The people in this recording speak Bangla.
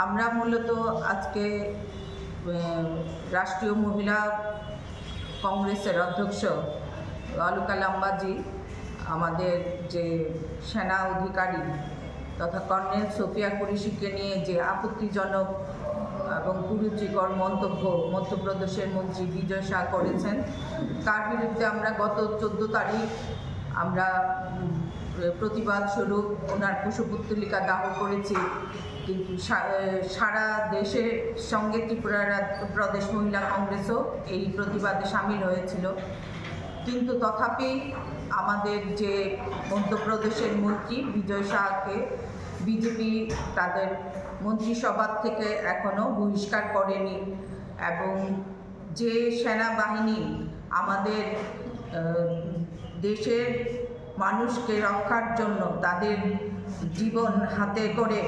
আমরা মূলত আজকে রাষ্ট্রীয় মহিলা কংগ্রেসের অধ্যক্ষ আলুকা লাম্বাজি আমাদের যে সেনা অধিকারী তথা কর্নেল সোফিয়া কুরেশিকে নিয়ে যে আপত্তিজনক এবং কুরুচিকর মন্তব্য মধ্যপ্রদেশের মন্ত্রী বিজয় শাহ করেছেন, তার বিরুদ্ধে আমরা গত 14 তারিখ আমরা প্রতিবাদ স্বরূপ ওনার কুশপুত্তলিকা দাহ করেছি। কিন্তু সারা দেশের সঙ্গে ত্রিপুরা প্রদেশ মহিলা কংগ্রেসও এই প্রতিবাদে সামিল হয়েছিল। কিন্তু তথাপি আমাদের যে মধ্যপ্রদেশের মন্ত্রী বিজয় শাহকে বিজেপি তাদের মন্ত্রিসভা থেকে এখনও বহিষ্কার করেনি, এবং যে সেনাবাহিনী আমাদের দেশের মানুষকে রক্ষার জন্য তাদের জীবন হাতে করে